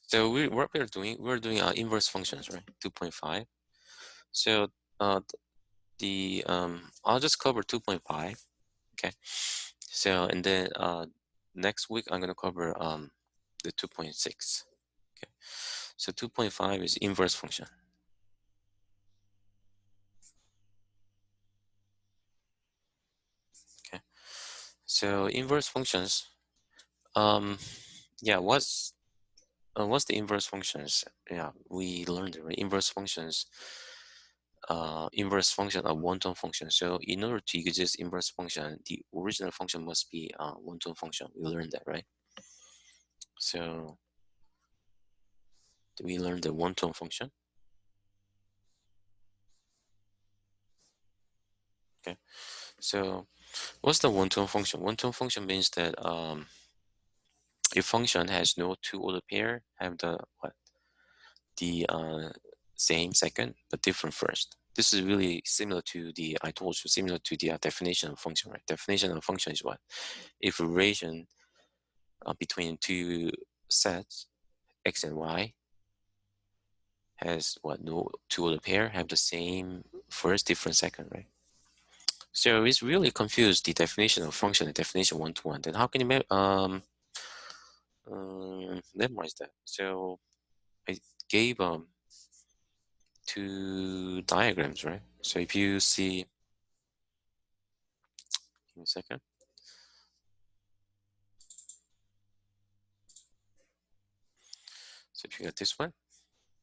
So what we're doing inverse functions, right? 2.5. So I'll just cover 2.5. Okay. So and then next week I'm gonna cover the 2.6. Okay. So 2.5 is inverse function. Okay. So inverse functions. Yeah. What's the inverse functions? Yeah, we learned it, right? Inverse functions. Inverse function of one-tone function. So in order to use inverse function, the original function must be one-tone function. We learned that, right? So do we learn the one-tone function? Okay. So what's the one-tone function? One-tone function means that a function has no two order pair have the what? The same second but different first. This is really similar to the I told you similar to the definition of function, right? Definition of function is what? If a relation between two sets x and y has what? No two order pair have the same first different second, right? So it's really confused the definition of function and definition one to one. Then how can you memorize that? So I gave two diagrams, right? So if you see, give me a second. So if you got this one,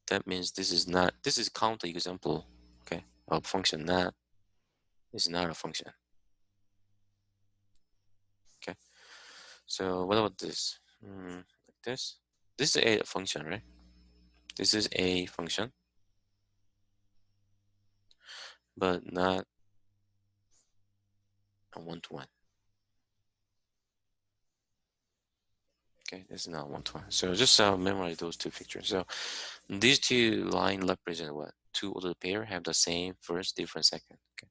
that means this is counter example, okay, of function. That is not a function. Okay. So what about this? Like this. This is a function, right? This is a function, but not a one-to-one. Okay, this is not one-to-one. So just memorize those two pictures. So these two lines represent what? Two ordered pair have the same first, different second. Okay.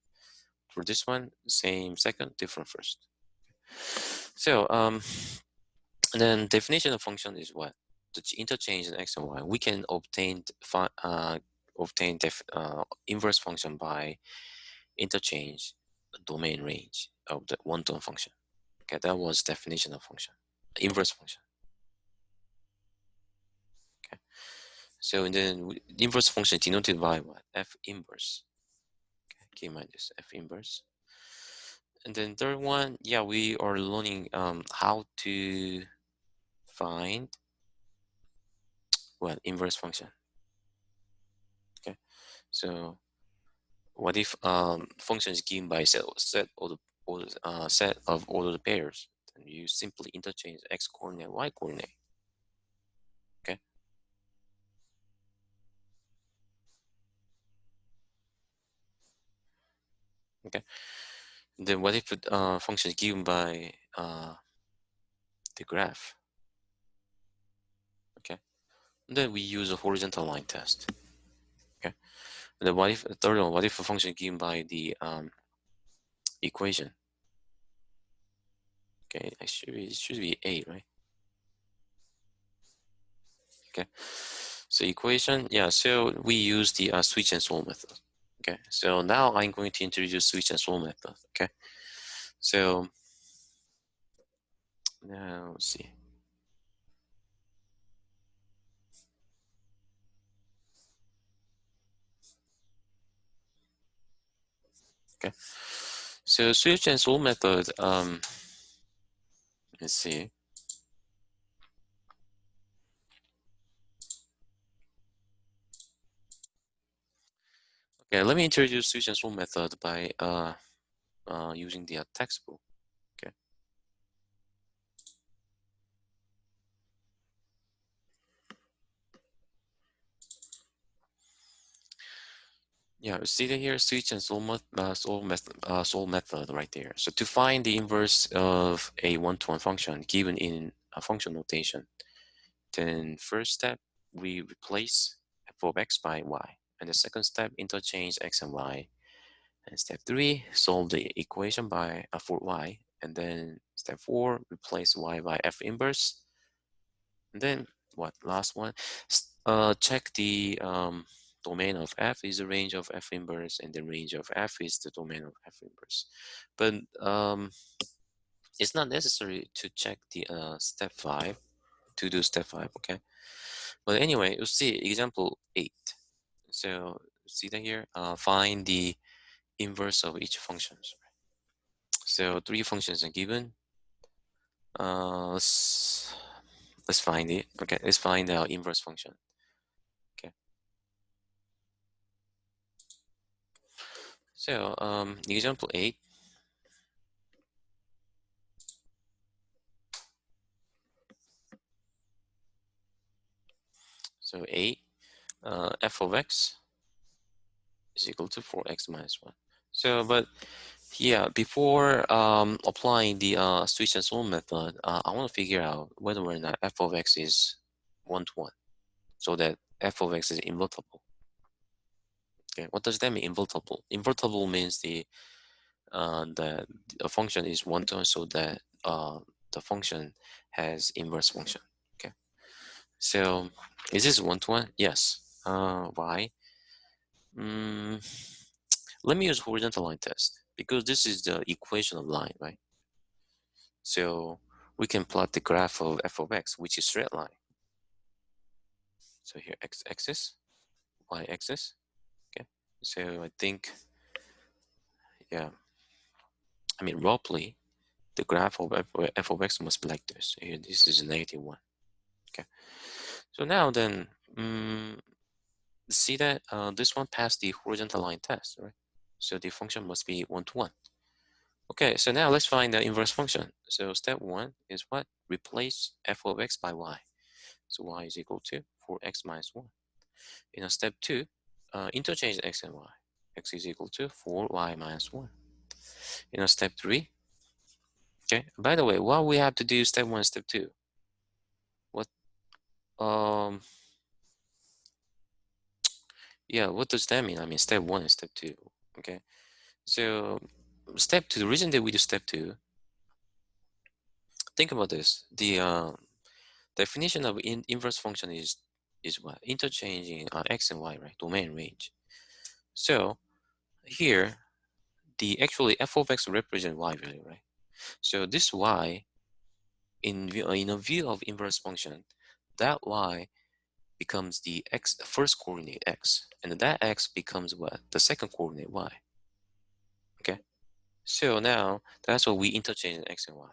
For this one, same second, different first. So then definition of function is what? The interchange in x and y. We can obtain inverse function by interchange domain range of the one-tone function. Okay, that was definition of function. Inverse function. Okay. So and then inverse function denoted by what? F inverse. Okay, keep in mind this F inverse. And then third one, yeah, we are learning how to find what inverse function. Okay, so what if function is given by set of ordered pairs? Then you simply interchange x coordinate, y coordinate. Okay. Okay. Then what if function is given by the graph? Okay. And then we use a horizontal line test. Okay. And then what if third one? What if a function is given by the equation? Okay, actually it should be A, right? Okay. So equation, yeah. So we use the switch and solve method. Okay. So now I'm going to introduce switch and solve method. Okay. So now let's see. Okay. So switch and solve method. Let's see. Okay, let me introduce switch and solve method by using the textbook. Okay. Yeah, see that here, switch and solve method right there. So to find the inverse of a one-to-one function given in a function notation, then first step we replace f of x by y, and the second step interchange x and y. And step 3, solve the equation by for y, and then step 4, replace y by f inverse. And then what last one? Check the domain of F is the range of F inverse, and the range of F is the domain of F inverse. But it's not necessary to check the step 5 to do step 5, okay? But anyway, you see example 8. So see that here, find the inverse of each functions. So 3 functions are given. Let's find it. Okay, let's find the inverse function. Okay. So example 8. So 8, f of x is equal to 4x minus 1. So, but yeah, before applying the switch and solve method, I want to figure out whether or not f of x is 1 to 1, so that f of x is invertible. Okay, what does that mean, invertible? Invertible means the function is 1 to 1, so that the function has inverse function. Okay, so is this 1 to 1? Yes. Why? Mm, let me use horizontal line test, because this is the equation of line, right? So we can plot the graph of f of x, which is straight line. So here x-axis, y-axis. Okay, so I think, yeah, I mean roughly the graph of f of x must be like this. Here this is a -1. Okay, so now then see that this one passed the horizontal line test, right? So the function must be 1 to 1. Okay, so now let's find the inverse function. So step 1 is what? Replace f of x by y. So y is equal to 4x minus 1. Step 2, interchange x and y. X is equal to 4y minus 1. Step 3, okay. By the way, what we have to do step 1, step 2? What, yeah, what does that mean? I mean, step 1 and step 2, okay. So step 2, the reason that we do step 2, think about this. The definition of inverse function is what? Interchanging x and y, right? Domain range. So here, the actually f of x represent y value, right? So this y, in a view of inverse function, that y becomes the x first coordinate x, and that x becomes what? The second coordinate y. Okay. So now that's what we interchange x and y.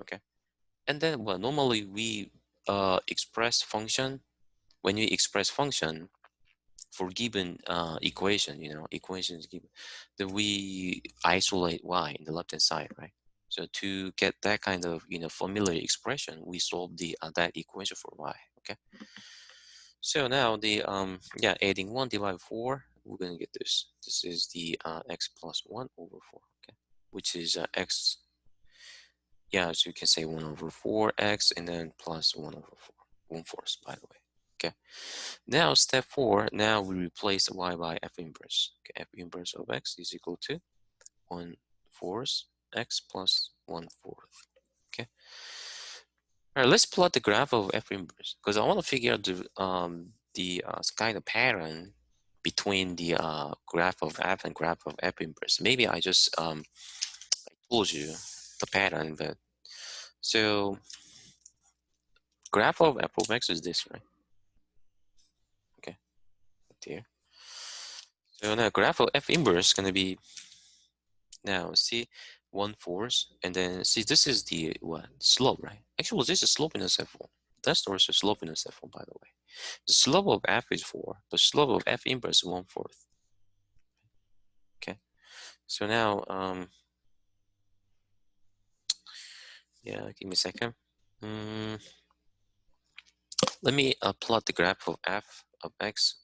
Okay. And then, well, normally we express function. When you express function for given equation, equations given, then we isolate y in the left hand side, right? So to get that kind of familiar expression, we solve the that equation for y. Okay. So now the yeah, adding 1 divided by 4, we're gonna get this. This is the x plus 1 over 4. Okay, which is x. Yeah, so you can say 1 over 4x and then plus 1 over 4, 1/4, by the way. Okay. Now step 4. Now we replace y by f inverse. Okay, f inverse of x is equal to 1/4 x plus 1/4. Okay. All right, let's plot the graph of f inverse, because I want to figure out the kind of pattern between the graph of f and graph of f inverse. Maybe I just told you the pattern, but so graph of f of x is this, right? Okay, there. So now graph of f inverse is going to be, now see, 1/4, and then see this is the what slope, right? Actually, this is slope intercept. That's also slope intercept, by the way. The slope of f is 4. The slope of f inverse is 1/4. Okay. So now, yeah, give me a second. Let me plot the graph of f of x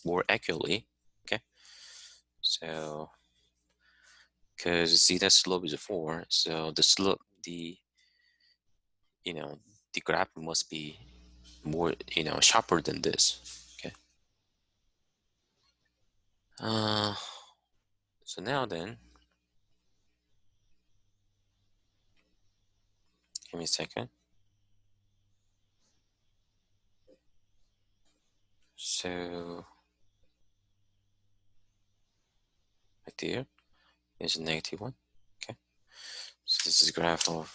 more accurately. Okay. So, because see that slope is 4, so the slope, you know, the graph must be more, sharper than this. Okay. So now then, give me a second. So right there is a -1. Okay. So this is graph of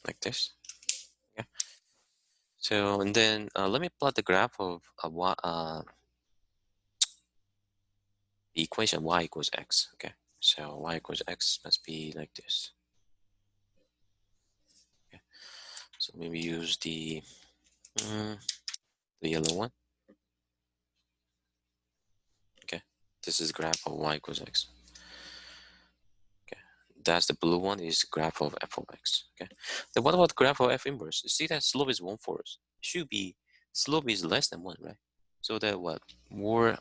like this. Okay. So and then let me plot the graph of the equation y equals x. Okay. So y equals x must be like this. Okay. So maybe use the yellow one. Okay. This is graph of y equals x. Okay. That's the blue one is graph of f of x. Okay. Then what about graph of f inverse? You see that slope is 1 for us. It should be slope is less than 1, right? So that what more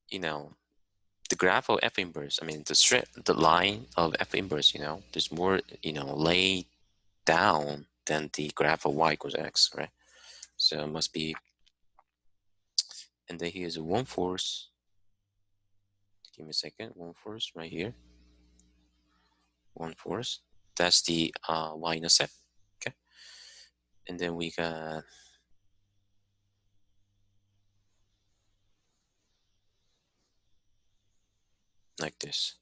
you know the graph of f inverse, I mean the line of f inverse, there's more laid down than the graph of y equals x, right? So it must be, and then here's 1/4. Give me a second. 1/4 right here. 1/4. That's the y-intercept. Okay. And then we got like this.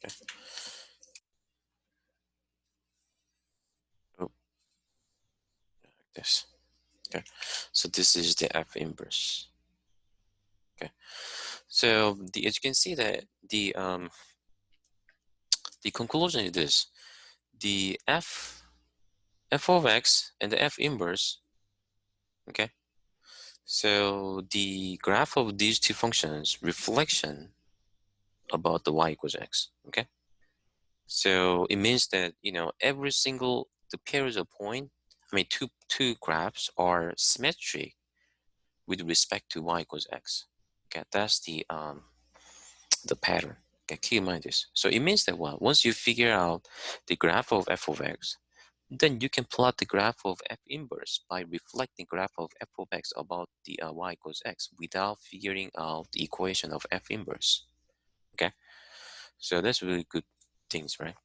Okay. Oh, like this. Okay. So this is the f inverse. Okay. So as you can see that the conclusion is this: the f of x and the f inverse. Okay. So the graph of these two functions reflection about the y equals x. Okay. So it means that every single the pairs of point, I mean two graphs are symmetric with respect to y equals x. Okay, that's the pattern. Okay, keep in mind this. So it means that once you figure out the graph of f of x, then you can plot the graph of f inverse by reflecting graph of f of x about the y equals x without figuring out the equation of f inverse. Okay, so that's really good things, right?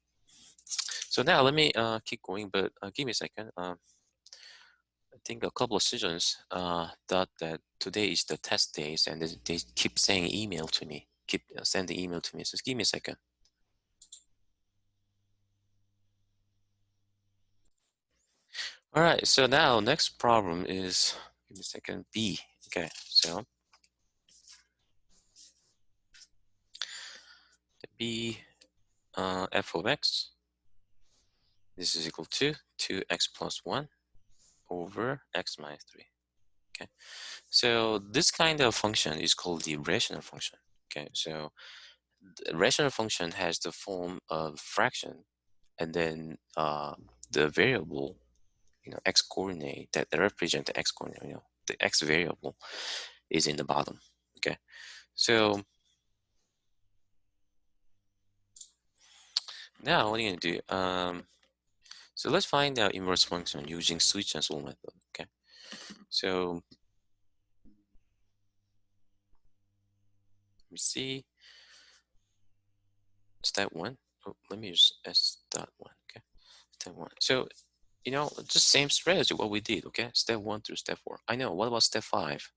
So now let me keep going, but give me a second. I think a couple of students thought that today is the test days, and they keep saying email to me, keep sending email to me. So give me a second. All right. So now next problem is, give me a second, B. Okay. So the B f of x. This is equal to 2x plus 1 over x minus 3. Okay. So this kind of function is called the rational function. Okay. So the rational function has the form of fraction, and then the variable, x coordinate that represent the x coordinate, the x variable is in the bottom. Okay. So now what are you gonna do? So let's find out inverse function using switch and solve method. Okay. So let me see. Step 1. Oh, let me use step 1. Okay. Step 1. So just same strategy what we did. Okay. Step 1 through step 4. I know. What about step 5?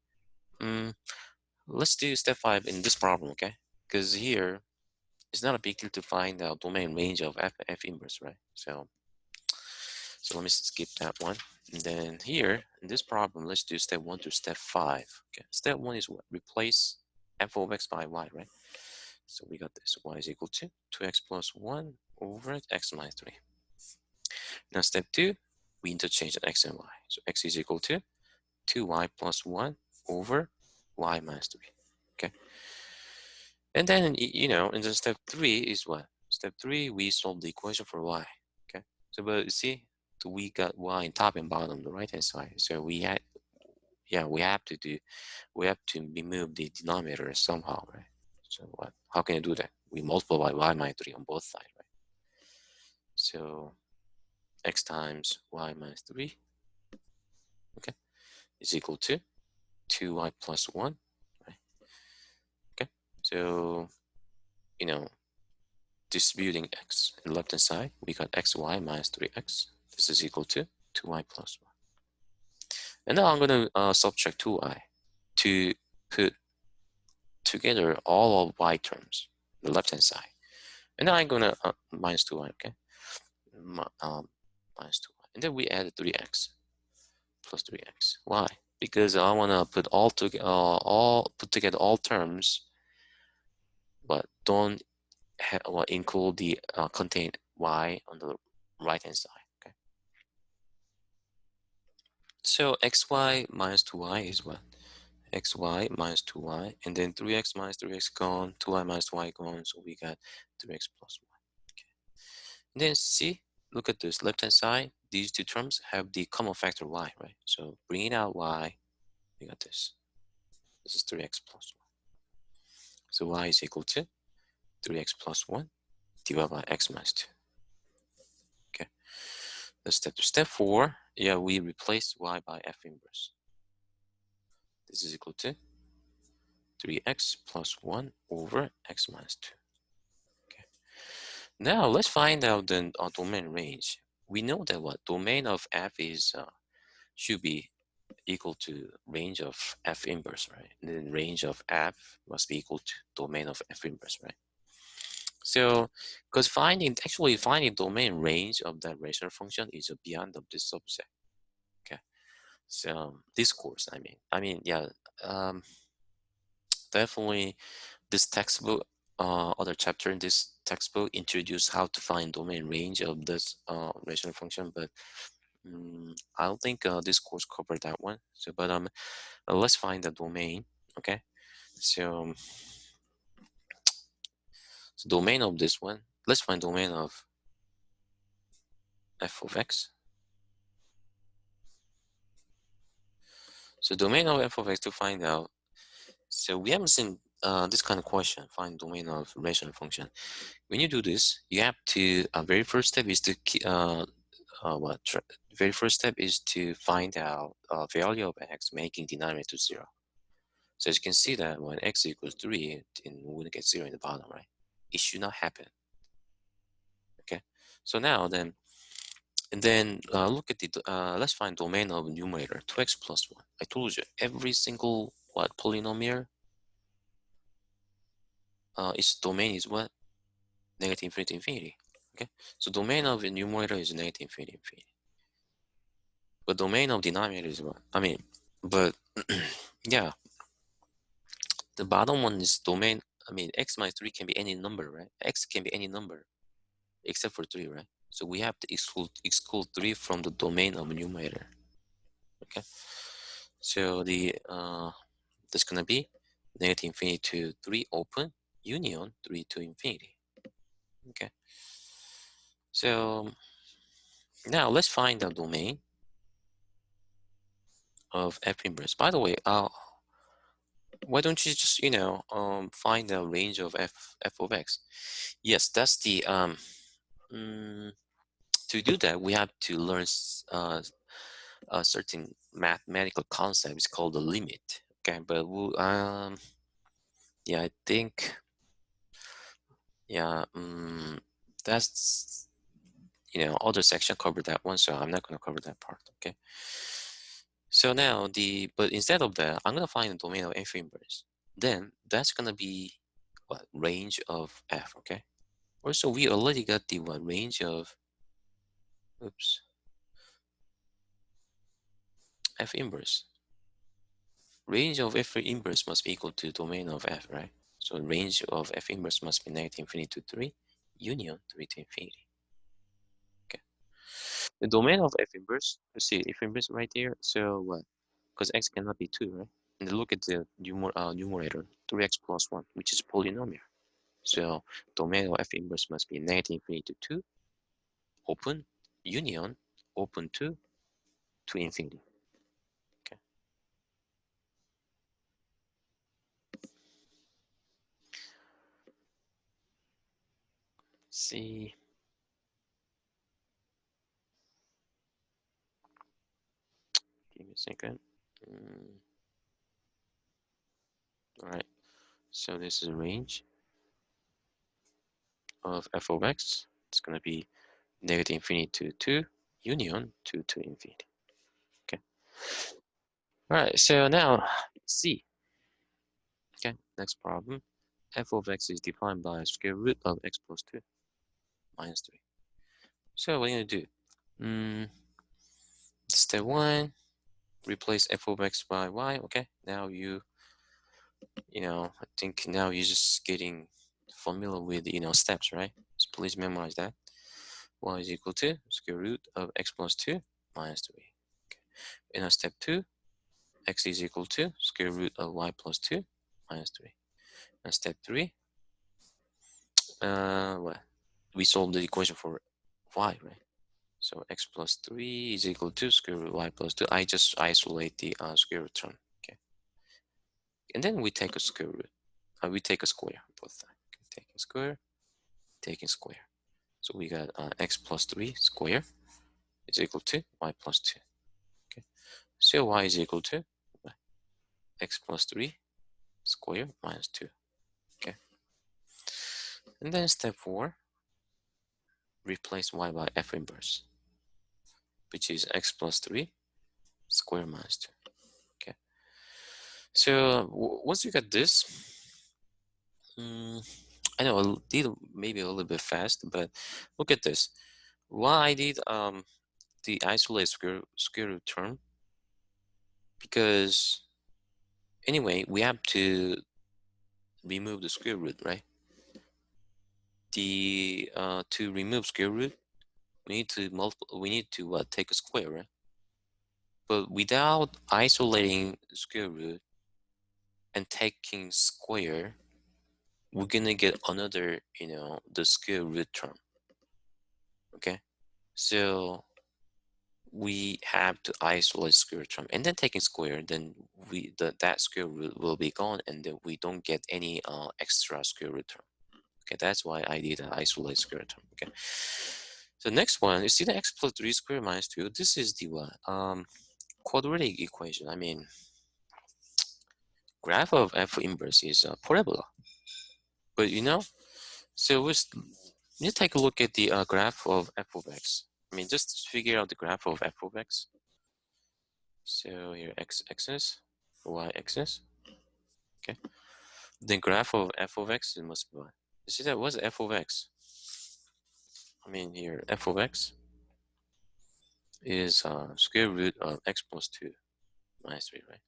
Let's do step 5 in this problem. Okay. Because here it's not a big deal to find the domain range of f inverse, right? So let me skip that one. And then here in this problem, let's do step 1 to step 5. Okay, step 1 is what? Replace f of x by y, right? So we got this. Y is equal to 2x plus 1 over x minus 3. Now step 2, we interchange the x and y. So x is equal to 2y plus 1 over y minus 3. Okay. And then, in the step 3 is what? Step 3, we solve the equation for y. Okay. So, but you see, we got y in top and bottom, the right hand side. So we have to remove the denominator somehow, right? So what? How can you do that? We multiply by y minus 3 on both sides, right? So x times y minus 3, okay, is equal to 2y plus 1, right? Okay. So, distributing x in the left hand side, we got xy minus 3x. This is equal to 2y plus 1. And now I'm going to subtract 2y to put together all of y terms, the left-hand side. And now I'm going to minus 2y, okay? Minus 2y. And then we add 3x plus 3x. Why? Because I want to put put together all terms, but don't include the contain y on the right-hand side, okay? So xy minus 2y is what? Xy minus 2y, and then 3x minus 3x gone, 2y minus 2y gone, so we got 3x plus 1. Okay. And then see, look at this left-hand side. These two terms have the common factor y, right? So bringing out y, we got this. This is 3x plus 1. So y is equal to 3x plus 1 divided by x minus 2. Okay. Let's step to step 4. Yeah, we replace y by f inverse. This is equal to 3x plus 1 over x minus 2. Okay. Now let's find out the domain range. We know that what domain of f is should be equal to range of f inverse, right? And then range of f must be equal to domain of f inverse, right? So, because actually finding domain range of that rational function is beyond of this subset. Okay. So this course, yeah, definitely this textbook, other chapter in this textbook introduce how to find domain range of this rational function, but I don't think this course covered that one. So, but let's find the domain. Okay. So, domain of this one. Let's find domain of f of x. So domain of f of x to find out. So we haven't seen this kind of question, find domain of rational function. When you do this, you have to, very first step is to, very first step is to find out value of x making denominator 0. So as you can see that when x equals 3, then we're going to get 0 in the bottom, right? It should not happen. Okay. So now then, and then look at the, let's find domain of numerator, 2x plus 1. I told you, every single, polynomial, its domain is what? Negative infinity, infinity. Okay, so domain of the numerator is negative infinity, infinity. But domain of denominator is what? But yeah, the bottom one is domain. X minus 3 can be any number, right? X can be any number except for 3, right? So we have to exclude 3 from the domain of numerator. Okay, so the that's gonna be negative infinity to 3 open union 3 to infinity. Okay, so now let's find the domain of f inverse. By the way, why don't you just find the range of f of x? Yes, that's the to do that we have to learn a certain mathematical concept. It's called the limit. Okay, but yeah, I think yeah that's other section covered that one, so I'm not going to cover that part. Okay. So now but instead of that, I'm gonna find the domain of f inverse. Then that's gonna be what range of f, okay? Also, we already got the what range of f inverse. Range of f inverse must be equal to domain of f, right? So range of f inverse must be negative infinity to 3, union 3 to infinity. Okay. The domain of f inverse, let's see, f inverse right there. So what? Because x cannot be 2, right? And then look at the numerator, 3x plus 1, which is polynomial. So domain of f inverse must be negative infinity to 2, open, union, open to infinity. Okay. See. Give me a second. All right. So this is a range of f of x. It's going to be negative infinity to 2, union to infinity. Okay. All right. So now C. Okay. Next problem. F of x is defined by square root of x plus 2 minus 3. So what are you gonna do? Step 1, replace f of x by y. Okay. Now I think now you're just getting familiar with steps, right? So please memorize that. Y is equal to square root of x plus 2 minus 3. Okay. In step 2, x is equal to square root of y plus 2 minus 3. And step 3, well, we solve the equation for y, right? So x plus 3 is equal to square root y plus 2. I just isolate the square root term, okay? And then we take a square root. We take a square, both sides. Okay. Taking square, taking square. So we got x plus 3 square is equal to y plus 2. Okay. So y is equal to x plus 3 square minus 2. Okay. And then step 4, replace y by f inverse, which is x plus 3 square minus 2. Okay. So once you get this, I know I did maybe a little bit fast, but look at this. Why I did the isolate square root term, because anyway we have to remove the square root, right? The to remove square root, we need to take a square, right? But without isolating square root and taking square, we're gonna get another, the square root term. Okay, so we have to isolate square root term and then taking square, then that square root will be gone, and then we don't get any extra square root term. Okay, that's why I did an isolate square root term. Okay, so next one, you see the x plus 3 squared minus 2. This is the what? Quadratic equation. I mean, graph of f inverse is a parabola. But so you take a look at the graph of f of x. I mean, just figure out the graph of f of x. So here x-axis, y-axis. Okay. The graph of f of x, it must be what? You see that? What's f of x? I mean, here f of x is square root of x plus 2 minus 3, right?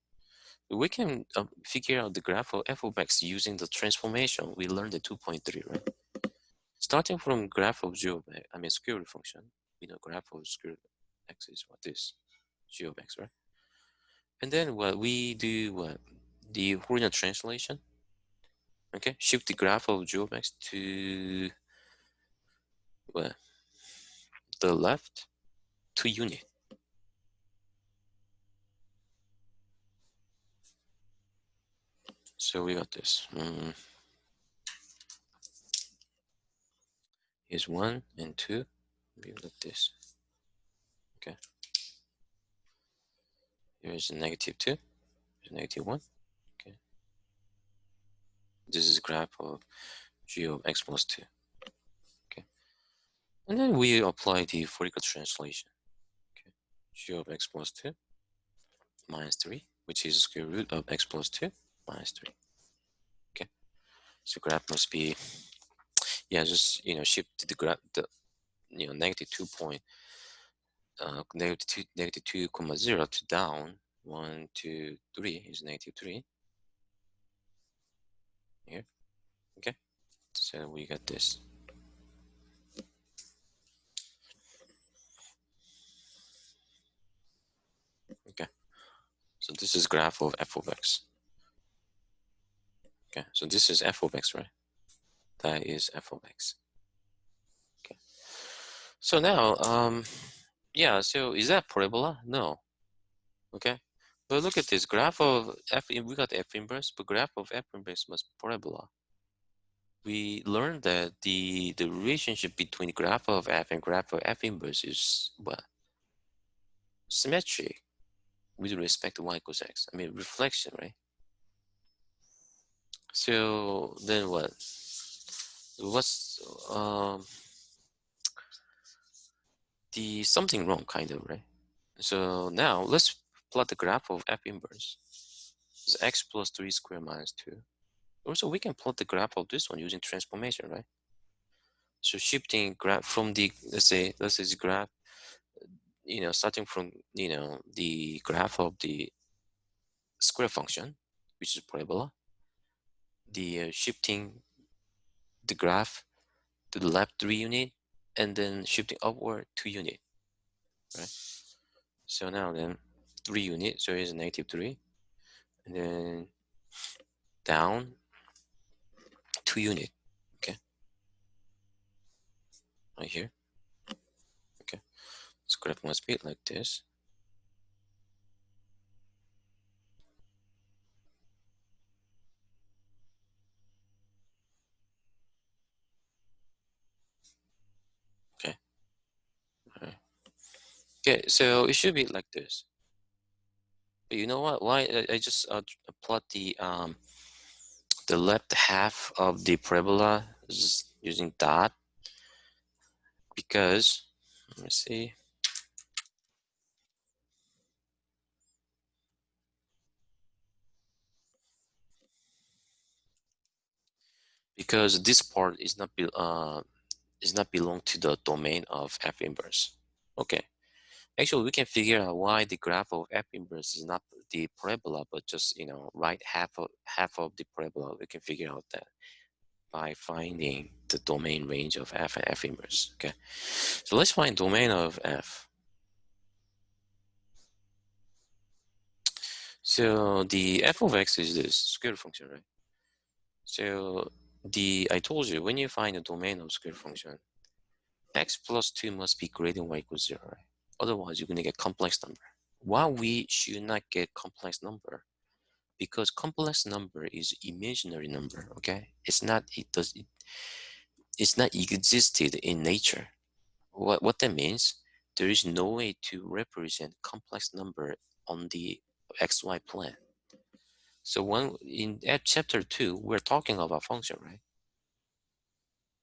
We can figure out the graph of f of x using the transformation. We learned the 2.3, right? Starting from graph of g of x, I mean square root function, we know graph of square root x is what this, g of x, right? And then what we do, the Fourier translation, okay? Shift the graph of g of x to the left to unit. So we got this. Here's 1 and 2. We got this. Okay. Here's a negative 2. Here's negative 1. Okay. This is graph of g of x plus 2. Okay. And then we apply the Fourier translation. Okay. G of x plus 2 minus 3, which is square root of x plus 2 minus 3. Okay. So graph must be, just, shift the graph, negative 2 point, negative 2 comma 0 to down 1 2 3 is negative 3 here. Okay, so we got this. Okay, so this is graph of f of x. Okay, so this is f of x, right? That is f of x. Okay, so now so is that parabola? No. Okay, but look at this graph of f. We got f inverse, but graph of f inverse must be parabola. We learned that the relationship between graph of f and graph of f inverse is what? Symmetry with respect to y equals x. I mean reflection, right? So then what? What's the something wrong, kind of, right? So now let's plot the graph of f inverse. It's x plus 3 squared minus 2. Also, we can plot the graph of this one using transformation, right? So shifting graph from the, let's say this graph, starting from, the graph of the square function, which is parabola, the shifting the graph to the left 3 unit, and then shifting upward 2 unit, right? So now then 3 unit, so it's negative 3, and then down 2 unit, okay, right here, okay. So graph must be like this. Okay, all right. Okay, so it should be like this. But you know what? Why I just plot the left half of the parabola using dot, because let me see, because this part is not belong to the domain of f inverse. Okay, actually we can figure out why the graph of f inverse is not the parabola but just right half of the parabola. We can figure out that by finding the domain range of f and f inverse. Okay, so let's find domain of f. So the f of x is this square function, right? So I told you, when you find the domain of square function, x plus 2 must be greater than or equals 0, right? Otherwise, you're going to get complex number. Why we should not get complex number? Because complex number is imaginary number, okay? It's not existed in nature. What that means, there is no way to represent complex number on the xy plane. So when at chapter 2, we're talking about function, right?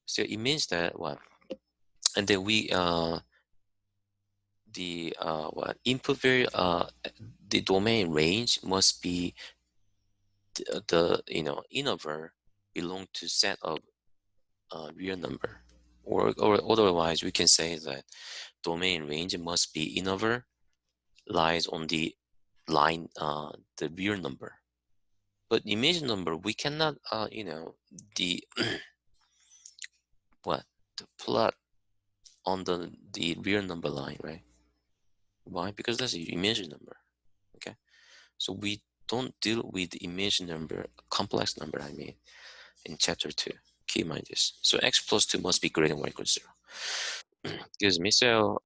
So it means that what? And then we the what input very the domain range must be the interval belong to set of real number, or otherwise we can say that domain range must be interval lies on the line the real number. But imagine number we cannot the what the plot on the real number line, right? Why? Because that's an imaginary number. Okay, so we don't deal with imaginary number, complex number, I mean, in chapter 2. Keep in mind this. So x plus 2 must be greater than or equals 0. Excuse me. So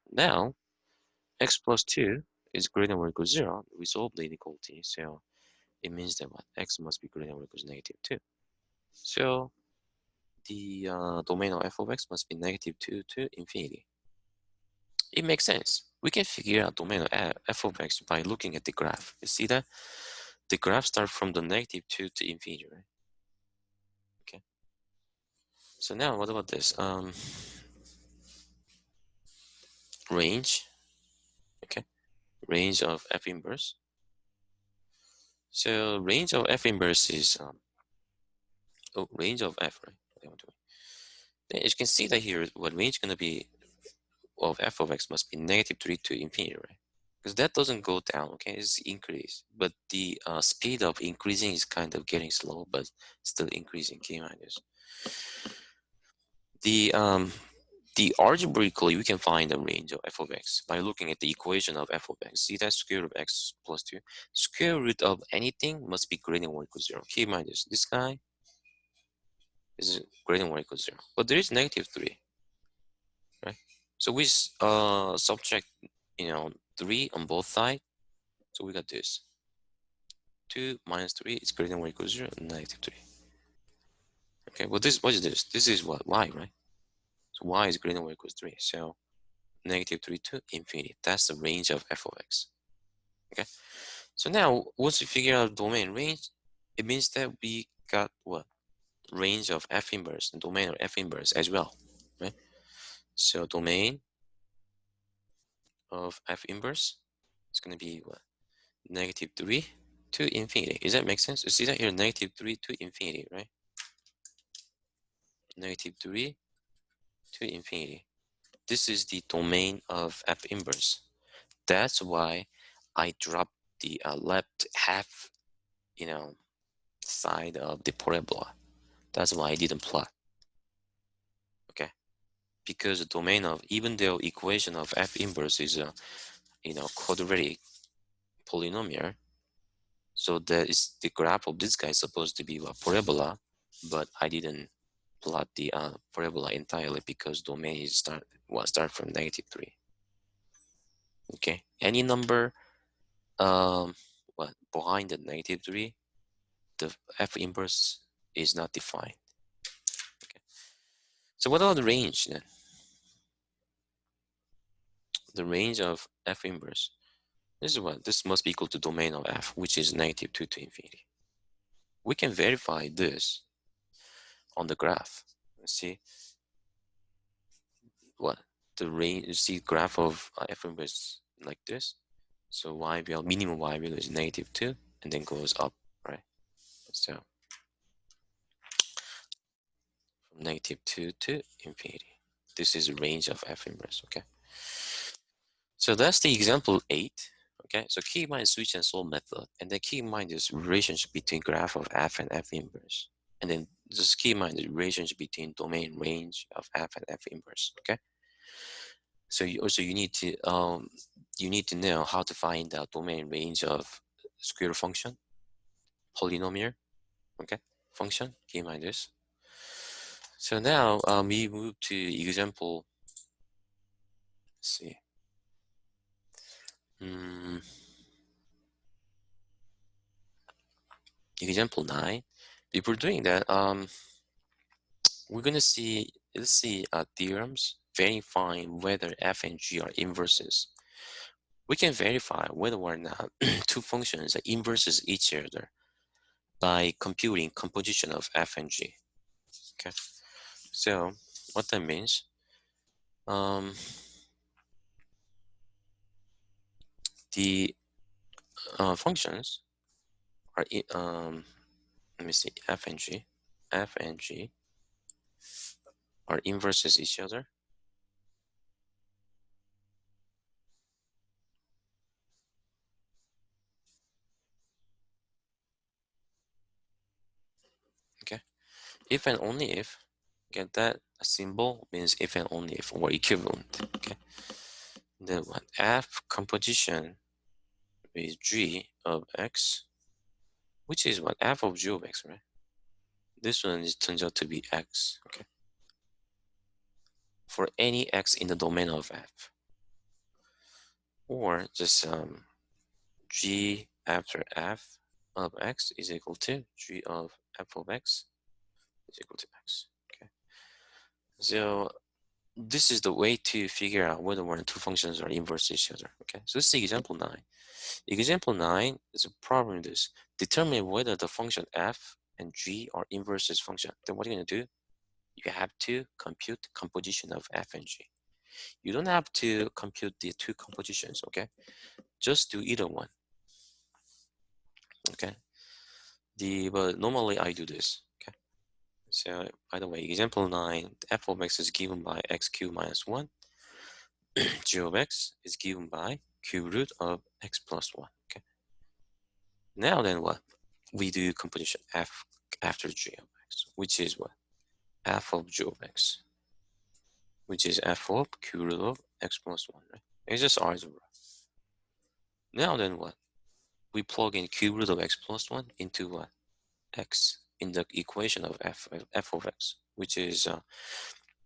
now x plus 2 is greater than or equals 0. We solve the inequality. So it means that what? X must be greater than or equals negative 2. So the domain of f of x must be negative 2 to infinity. It makes sense. We can figure out domain of f of x by looking at the graph. You see that? The graph starts from the negative 2 to infinity, right? Okay. So now what about this? Range. Okay. Range of f inverse. So range of f inverse is range of f, right? As you can see that here, what range going to be of f of x must be negative 3 to infinity, right? Because that doesn't go down, okay? It's increase, but the speed of increasing is kind of getting slow, but still increasing. K minus. The algebraically we can find the range of f of x by looking at the equation of f of x. See that square root of x plus 2. Square root of anything must be greater than or equals 0. K minus this guy is greater than or equals 0. But there is negative 3, right? So we subtract 3 on both sides. So we got this. 2 minus 3 is greater than or equals 0, negative 3. Okay, well what is this? This is what? Y, right? So y is greater than or equals 3. So negative 3 to infinity. That's the range of f of x. Okay, so now once we figure out domain range, it means that we got what? Range of f inverse and domain of f inverse as well, right? So domain of f inverse is going to be what? Negative 3 to infinity. Does that make sense? You see that here, negative 3 to infinity, right? Negative 3 to infinity. This is the domain of f inverse. That's why I dropped the left half, side of the parabola. That's why I didn't plot. Okay, because the domain of, even though equation of f inverse is a quadratic polynomial, so that is the graph of this guy is supposed to be a parabola, but I didn't plot the parabola entirely because domain is start from negative 3. Okay, any number behind the negative 3, the f inverse is not defined. Okay, so what about the range then? The range of f inverse, this must be equal to domain of f, which is negative 2 to infinity. We can verify this on the graph. Let's see what the range. You see graph of f inverse like this. So y value, minimum y value is negative 2 and then goes up, right? So from negative 2 to infinity. This is the range of f inverse, okay? So that's the example 8. Okay, so keep in mind switch and solve method, and then keep in mind this relationship between graph of f and f inverse, and then just keep in mind the relationship between domain range of f and f inverse. Okay, so you need to know how to find the domain range of square function, polynomial. Okay, function. Keep in mind this. So now we move to example. Let's see. Example 9. Before doing that, we're gonna see, let's see theorems verifying whether f and g are inverses. We can verify whether or not two functions are inverses each other by computing composition of f and g. Okay, so what that means, the functions are let me see, f and g are inverses each other okay, if and only if. Get that? A symbol means if and only if, or equivalent. Okay, then what, f composition is g of x, which is what, f of g of x, right? This one turns out to be x. Okay, for any x in the domain of f, or just g after f of x is equal to g of f of x is equal to x. Okay, so this is the way to figure out whether one or two functions are inverse each other. Okay, so this is example 9. Example 9 is a problem this. Determine whether the function f and g are inverses function. Then what are you going to do? You have to compute composition of f and g. You don't have to compute the two compositions, okay? Just do either one, okay? But normally I do this, okay? So by the way, example 9, f of x is given by x cubed minus 1. G of x is given by cube root of x plus 1, okay? Now then what? We do composition f after g of x, which is what? F of g of x, which is f of cube root of x plus 1, right? It's just algebra. Now then what? We plug in cube root of x plus 1 into what? X in the equation of f of x, which is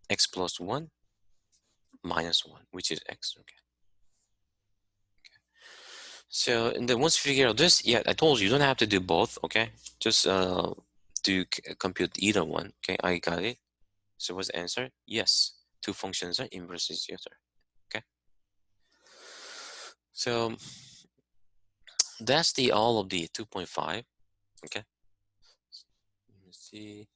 x plus 1 minus 1, which is x, okay? So, and then once you figure out this, yeah, I told you, you don't have to do both, okay? Just compute either one, okay? I got it. So what's the answer? Yes, two functions are inverses each other, okay? So that's the all of the 2.5, okay? Let me see.